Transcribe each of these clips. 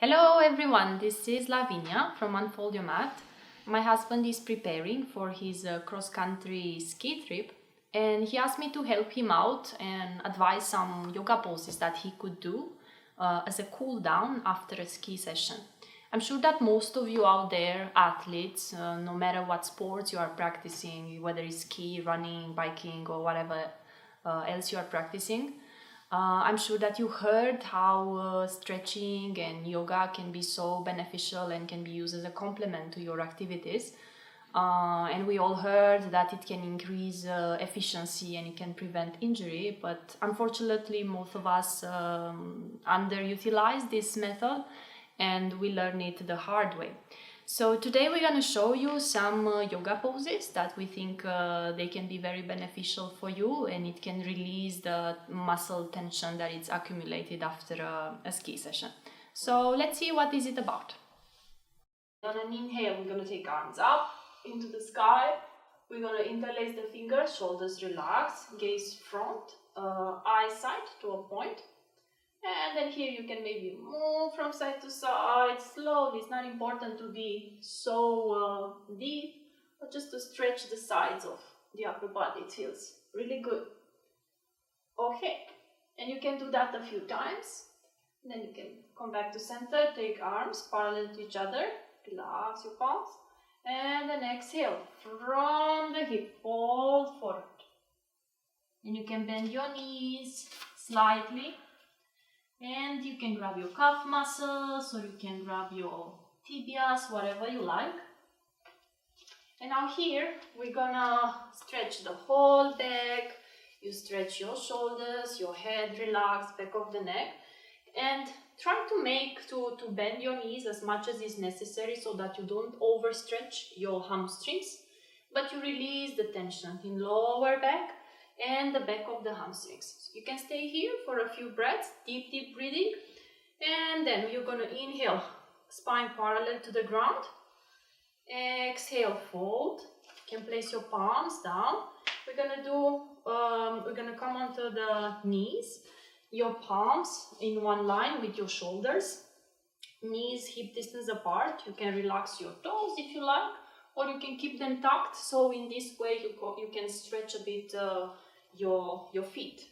Hello everyone, this is Lavinia from Unfold Your Mat. My husband is preparing for his cross-country ski trip and he asked me to help him out and advise some yoga poses that he could do as a cool down after a ski session. I'm sure that most of you out there, athletes, no matter what sports you are practicing, whether it's ski, running, biking or whatever else you are practicing, I'm sure that you heard how stretching and yoga can be so beneficial and can be used as a complement to your activities. And we all heard that it can increase efficiency and it can prevent injury, but unfortunately most of us underutilize this method and we learn it the hard way. So today we're going to show you some yoga poses that we think they can be very beneficial for you, and it can release the muscle tension that is accumulated after a ski session. So let's see what is it about. On an inhale, we're going to take arms up into the sky. We're going to interlace the fingers, shoulders relax, gaze front, eyes side to a point. And then here you can maybe move from side to side slowly. It's not important to be so deep, but just to stretch the sides of the upper body. It feels really good. Okay, and you can do that a few times. Then you can come back to center, take arms parallel to each other, relax your palms, and then exhale from the hip, fold forward. And you can bend your knees slightly. And you can grab your calf muscles or you can grab your tibias, whatever you like. And now here we're gonna stretch the whole back. You stretch your shoulders, your head relax, back of the neck. And try to bend your knees as much as is necessary so that you don't overstretch your hamstrings, but you release the tension in lower back and the back of the hamstrings. So you can stay here for a few breaths, deep breathing, and then you're going to inhale, spine parallel to the ground, exhale, fold. You can place your palms down. We're going to come onto the knees, your palms in one line with your shoulders, knees hip distance apart. You can relax your toes if you like, or you can keep them tucked, so in this way you can stretch a bit your feet.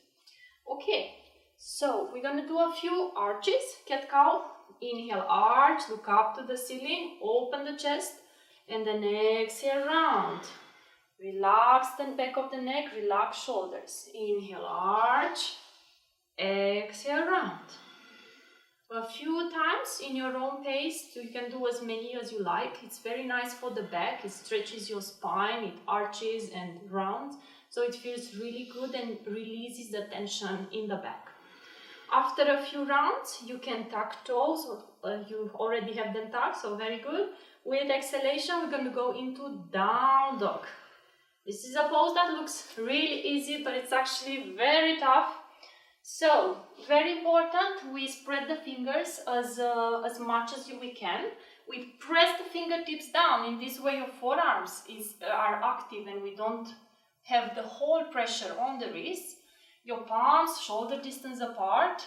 Okay, so we're going to do a few arches, cat-cow. Inhale, arch, look up to the ceiling, open the chest, and then exhale, round. Relax the back of the neck, relax shoulders. Inhale, arch, exhale, round. A few times in your own pace. You can do as many as you like. It's very nice for the back. It stretches your spine, it arches and rounds, so it feels really good and releases the tension in the back. After a few rounds, you can tuck toes. You already have them tucked, so very good. With exhalation, we're going to go into down dog. This is a pose that looks really easy, but it's actually very tough. So, very important, we spread the fingers as much as we can. We press the fingertips down. In this way, your forearms are active and we don't have the whole pressure on the wrists. Your palms, shoulder distance apart.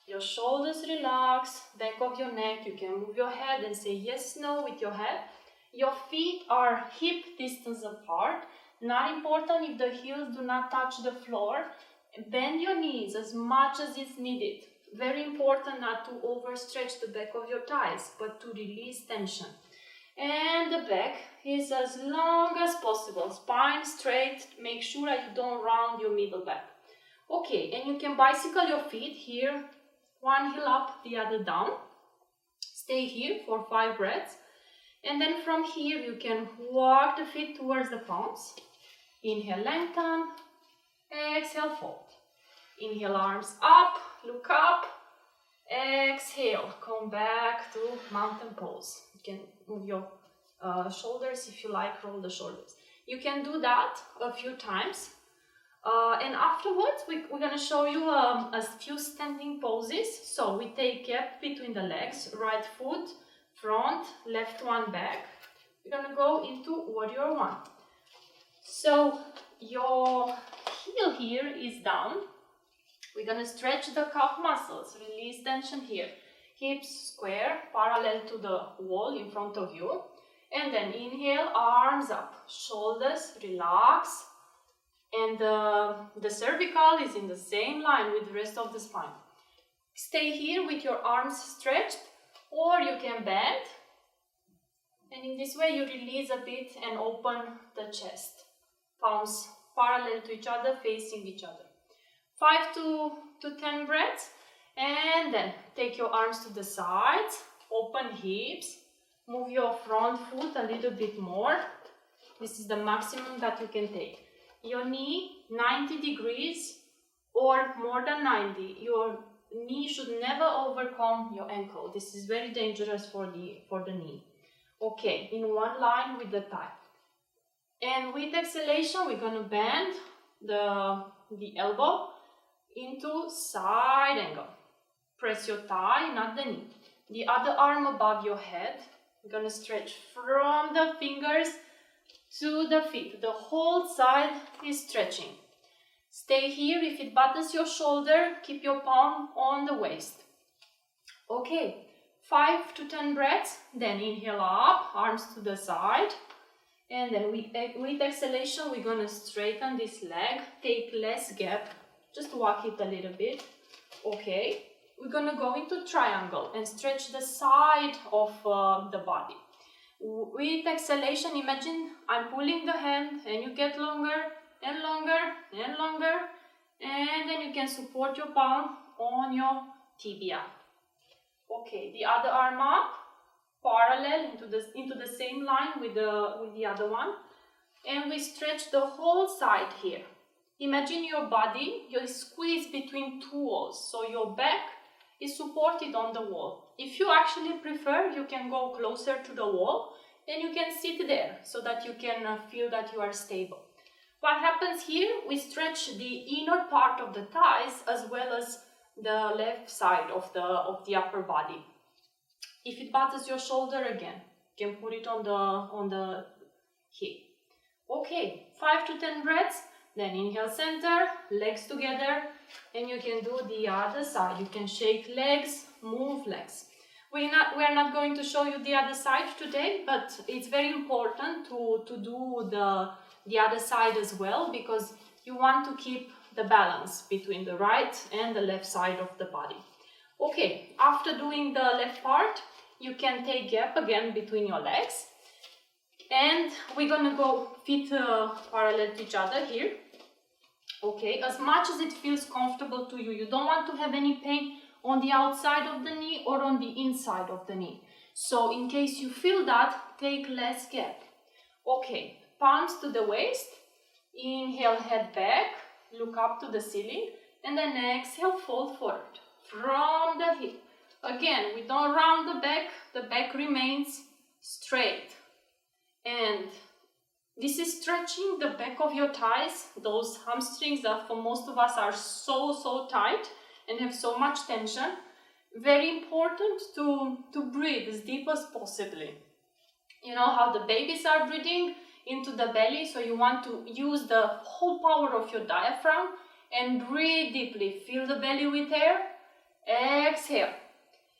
Your shoulders relax, back of your neck. You can move your head and say yes, no with your head. Your feet are hip distance apart. Not important if the heels do not touch the floor. Bend your knees as much as is needed. Very important not to overstretch the back of your thighs, but to release tension. And the back is as long as possible. Spine straight. Make sure that you don't round your middle back. Okay, and you can bicycle your feet here. One heel up, the other down. Stay here for 5 breaths. And then from here you can walk the feet towards the palms. Inhale, lengthen. Exhale, fold. Inhale, arms up, look up. Exhale, come back to mountain pose. You can move your shoulders if you like, roll the shoulders. You can do that a few times. And afterwards, we're going to show you a few standing poses. So we take gap between the legs, right foot, front, left one back. We're going to go into warrior one. So your heel here is down. We're going to stretch the calf muscles, release tension here. hips square, parallel to the wall in front of you. And then inhale, arms up, shoulders relax, and the cervical is in the same line with the rest of the spine. Stay here with your arms stretched, or you can bend, and in this way you release a bit and open the chest. Palms parallel to each other, facing each other. 5 to 10 breaths, and then take your arms to the sides, open hips, move your front foot a little bit more. This is the maximum that you can take. Your knee 90 degrees or more than 90. Your knee should never overcome your ankle. This is very dangerous for the knee. Okay, in one line with the thigh. And with exhalation, we're going to bend the elbow into side angle. Press your thigh, not the knee. The other arm above your head. We're going to stretch from the fingers to the feet. The whole side is stretching. Stay here. If it bothers your shoulder, keep your palm on the waist. Okay, 5 to 10 breaths. Then inhale up, arms to the side. And then with exhalation, we're going to straighten this leg. Take less gap. Just walk it a little bit. Okay. We're going to go into triangle and stretch the side of the body. With exhalation, imagine I'm pulling the hand and you get longer and longer and longer, and then you can support your palm on your tibia. Okay, the other arm up, parallel into the same line with the other one, and we stretch the whole side here. Imagine your body, you're squeezed between two walls, so your back is supported on the wall. If you actually prefer, you can go closer to the wall and you can sit there so that you can feel that you are stable. What happens here, we stretch the inner part of the thighs as well as the left side of the upper body. If it bothers your shoulder, again, you can put it on the hip. Okay, 5 to 10 breaths. Then inhale center, legs together, and you can do the other side. You can shake legs, move legs. We are not going to show you the other side today, but it's very important to do the other side as well, because you want to keep the balance between the right and the left side of the body. Okay, after doing the left part, you can take gap again between your legs. And we're gonna go feet parallel to each other here. Okay, as much as it feels comfortable to you. You don't want to have any pain on the outside of the knee or on the inside of the knee. So in case you feel that, take less gap. Okay, palms to the waist. Inhale, head back, look up to the ceiling, and then exhale, fold forward from the hip. Again, we don't round the back remains straight. And this is stretching the back of your thighs, those hamstrings that for most of us are so tight and have so much tension. Very important to breathe as deep as possibly. You know how the babies are breathing into the belly, so you want to use the whole power of your diaphragm and breathe deeply. Fill the belly with air, exhale.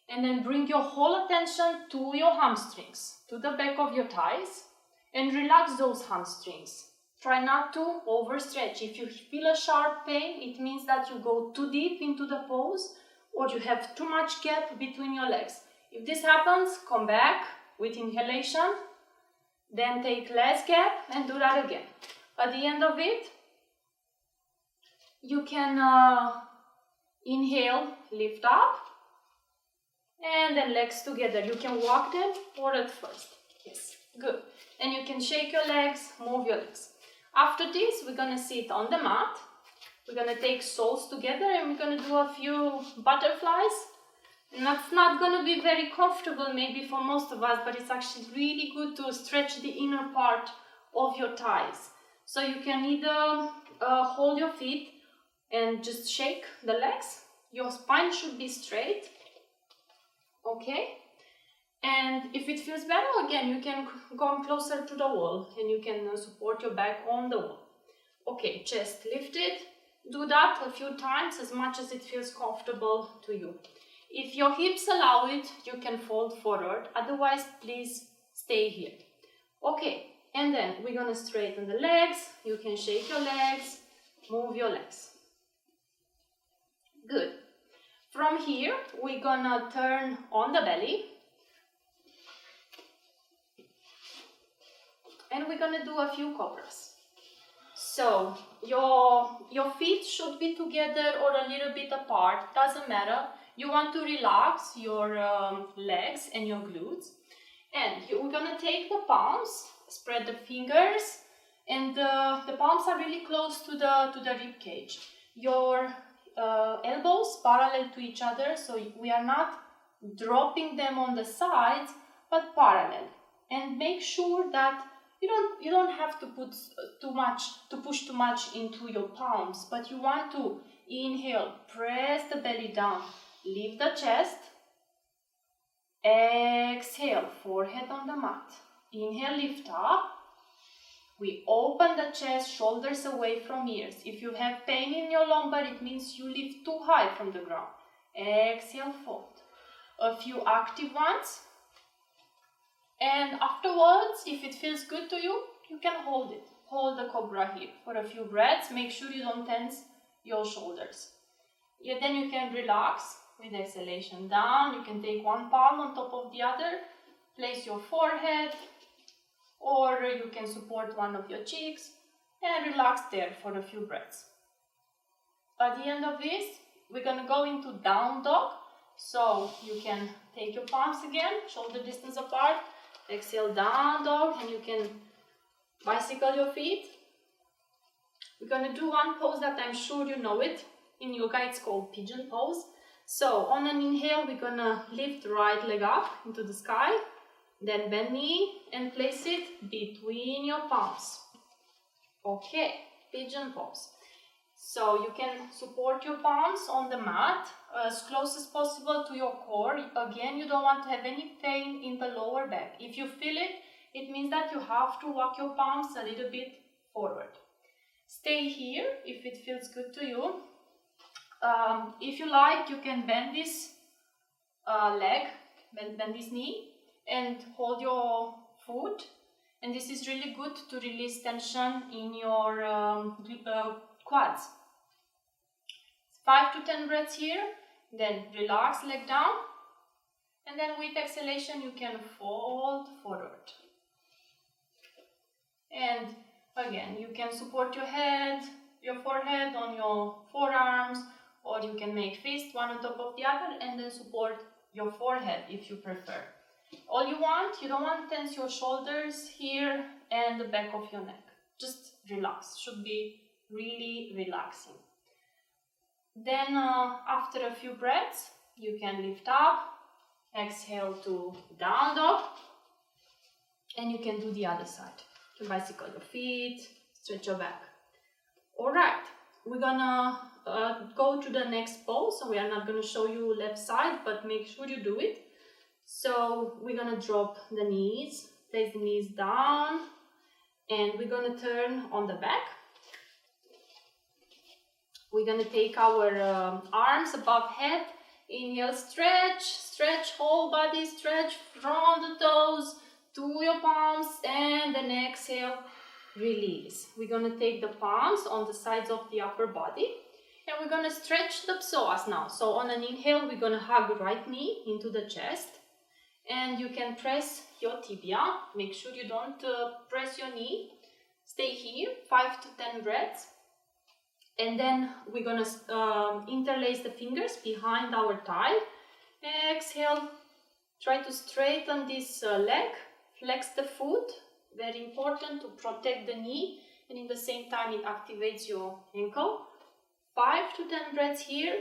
And then bring your whole attention to your hamstrings, to the back of your thighs, and relax those hamstrings. Try not to overstretch. If you feel a sharp pain, it means that you go too deep into the pose or you have too much gap between your legs. If this happens, come back with inhalation, then take less gap and do that again. At the end of it, you can inhale, lift up, and then legs together. You can walk them or at first. Yes, good. And you can shake your legs, move your legs. After this, we're going to sit on the mat. We're going to take soles together and we're going to do a few butterflies. And that's not going to be very comfortable maybe for most of us, but it's actually really good to stretch the inner part of your thighs. So you can either hold your feet and just shake the legs. Your spine should be straight. Okay? And if it feels better, again, you can come closer to the wall and you can support your back on the wall. Okay, chest lifted. Do that a few times, as much as it feels comfortable to you. If your hips allow it, you can fold forward. Otherwise, please stay here. Okay, and then we're gonna straighten the legs. You can shake your legs, move your legs. Good. From here, we're gonna turn on the belly. And we're gonna do a few cobras. So your feet should be together or a little bit apart, doesn't matter. You want to relax your legs and your glutes. And we're gonna take the palms, spread the fingers, and the palms are really close to the rib cage. Your elbows parallel to each other, so we are not dropping them on the sides, but parallel. And make sure that you don't have to push too much into your palms, but you want to inhale, press the belly down, lift the chest, exhale, forehead on the mat, inhale, lift up, we open the chest, shoulders away from ears. If you have pain in your lumbar, it means you lift too high from the ground. Exhale, fold. A few active ones. And afterwards, if it feels good to you, you can hold it. Hold the cobra here for a few breaths. Make sure you don't tense your shoulders. Yeah, then you can relax with exhalation down. You can take one palm on top of the other. Place your forehead, or you can support one of your cheeks and relax there for a few breaths. At the end of this, we're going to go into down dog. So you can take your palms again, shoulder distance apart. Exhale, down dog, and you can bicycle your feet. We're going to do one pose that I'm sure you know it. In yoga, it's called Pigeon Pose. So on an inhale, we're going to lift right leg up into the sky. Then bend knee and place it between your palms. Okay, Pigeon Pose. So you can support your palms on the mat as close as possible to your core. Again, you don't want to have any pain in the lower back. If you feel it, it means that you have to walk your palms a little bit forward. Stay here if it feels good to you. If you like, you can bend this leg, bend this knee, and hold your foot. And this is really good to release tension in your quads. 5 to 10 breaths here, then relax, leg down, and then with exhalation you can fold forward. And again, you can support your head, your forehead on your forearms, or you can make fists one on top of the other and then support your forehead if you prefer. All you don't want to tense your shoulders here and the back of your neck. Just relax, should be really relaxing. Then after a few breaths, you can lift up, exhale to down dog, and you can do the other side. You can bicycle your feet, stretch your back. Alright, we're gonna go to the next pose. So we are not gonna show you left side, but make sure you do it. So we're gonna drop the knees, place the knees down, and we're gonna turn on the back. We're going to take our arms above head. Inhale, stretch whole body, stretch from the toes to your palms, and then exhale, release. We're going to take the palms on the sides of the upper body, and we're going to stretch the psoas now. So on an inhale, we're going to hug right knee into the chest, and you can press your tibia. Make sure you don't press your knee. Stay here, 5 to 10 breaths. And then we're going to interlace the fingers behind our thigh. Exhale, try to straighten this leg, flex the foot, very important to protect the knee, and in the same time it activates your ankle. 5 to 10 breaths here,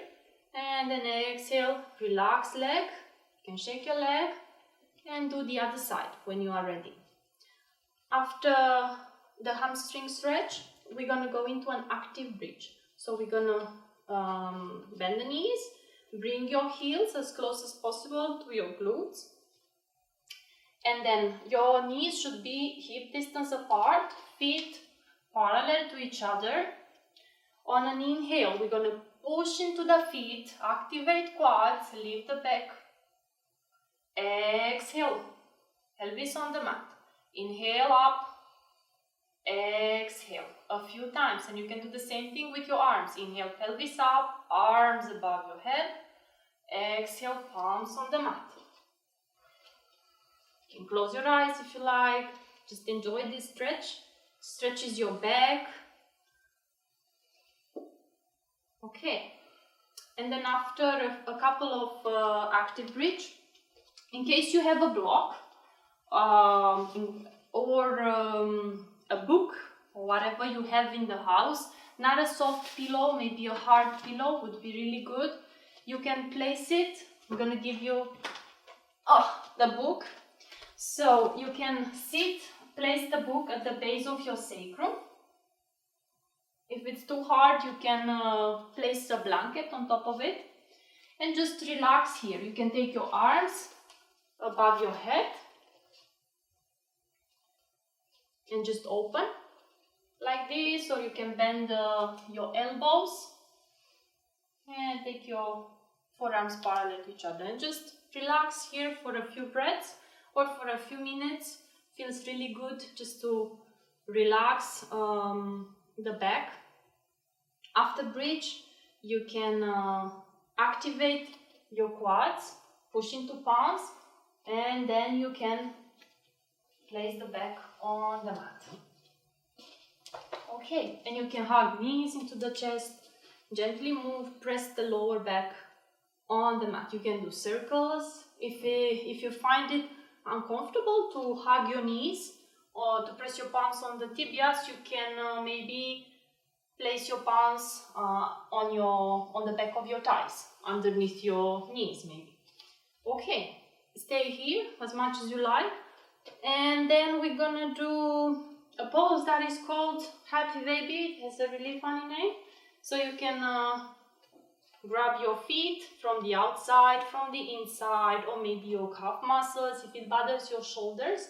and then exhale, relax leg, you can shake your leg, and do the other side when you are ready. After the hamstring stretch, we're going to go into an active bridge. So we're going to bend the knees, bring your heels as close as possible to your glutes. And then your knees should be hip distance apart, feet parallel to each other. On an inhale, we're going to Push into the feet, activate quads, lift the back. Exhale, pelvis on the mat. Inhale up, exhale a few times, and you can do the same thing with your arms. Inhale, pelvis up, arms above your head. Exhale, palms on the mat. You can close your eyes if you like. Just enjoy this stretch. Stretches your back. Okay. And then after a couple of active bridge, in case you have a block or a book or whatever you have in the house, not a soft pillow, maybe a hard pillow would be really good. You can place it. I'm gonna give you the book. So you can sit, place the book at the base of your sacrum. If it's too hard, you can place a blanket on top of it and just relax here. You can take your arms above your head and just open like this, or you can bend your elbows and take your forearms parallel to each other and just relax here for a few breaths or for a few minutes. Feels really good just to relax the back. After bridge, you can activate your quads, push into palms, and then you can place the back on the mat. Okay, and you can hug knees into the chest, gently move, press the lower back on the mat. You can do circles. If you find it uncomfortable to hug your knees or to press your palms on the tibias, you can maybe place your palms on the back of your thighs, underneath your knees maybe. Okay, stay here as much as you like, and then we're gonna do a pose that is called Happy Baby. It has a really funny name. So you can grab your feet from the outside, from the inside, or maybe your calf muscles. If it bothers your shoulders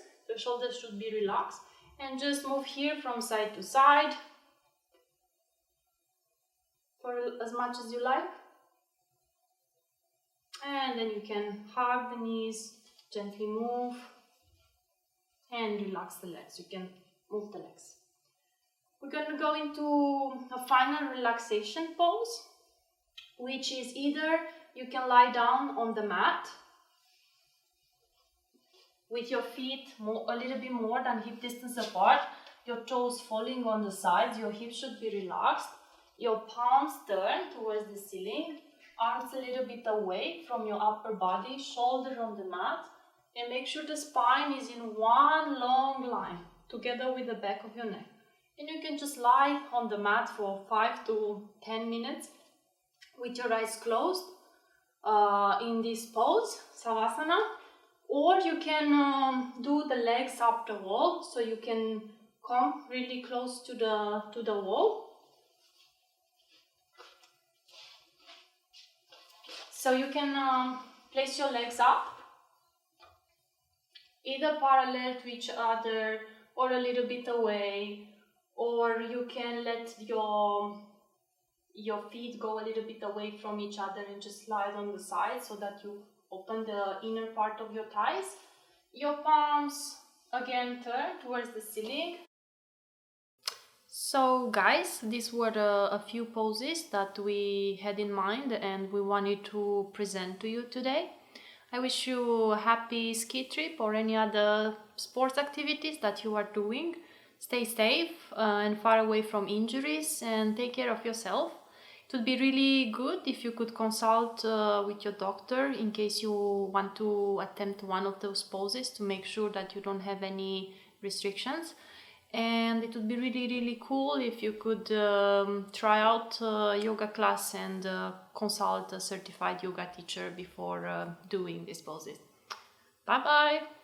should be relaxed. And just move here from side to side for as much as you like. And then you can hug the knees, gently move, and relax the legs. You can move the legs. We're going to go into a final relaxation pose, which is either you can lie down on the mat with your feet a little bit more than hip distance apart, your toes falling on the sides, your hips should be relaxed, your palms turn towards the ceiling, arms a little bit away from your upper body, shoulder on the mat, and make sure the spine is in one long line together with the back of your neck. And you can just lie on the mat for 5 to 10 minutes with your eyes closed in this pose, Savasana, or you can do the legs up the wall, so you can come really close to the wall. So you can place your legs up, either parallel to each other or a little bit away, or you can let your feet go a little bit away from each other and just slide on the side so that you open the inner part of your thighs. Your palms again turn towards the ceiling. So guys, these were a few poses that we had in mind and we wanted to present to you today. I wish you a happy ski trip or any other sports activities that you are doing. Stay safe and far away from injuries, and take care of yourself. It would be really good if you could consult with your doctor in case you want to attempt one of those poses to make sure that you don't have any restrictions. And it would be really, really cool if you could try out a yoga class and consult a certified yoga teacher before doing these poses. Bye bye!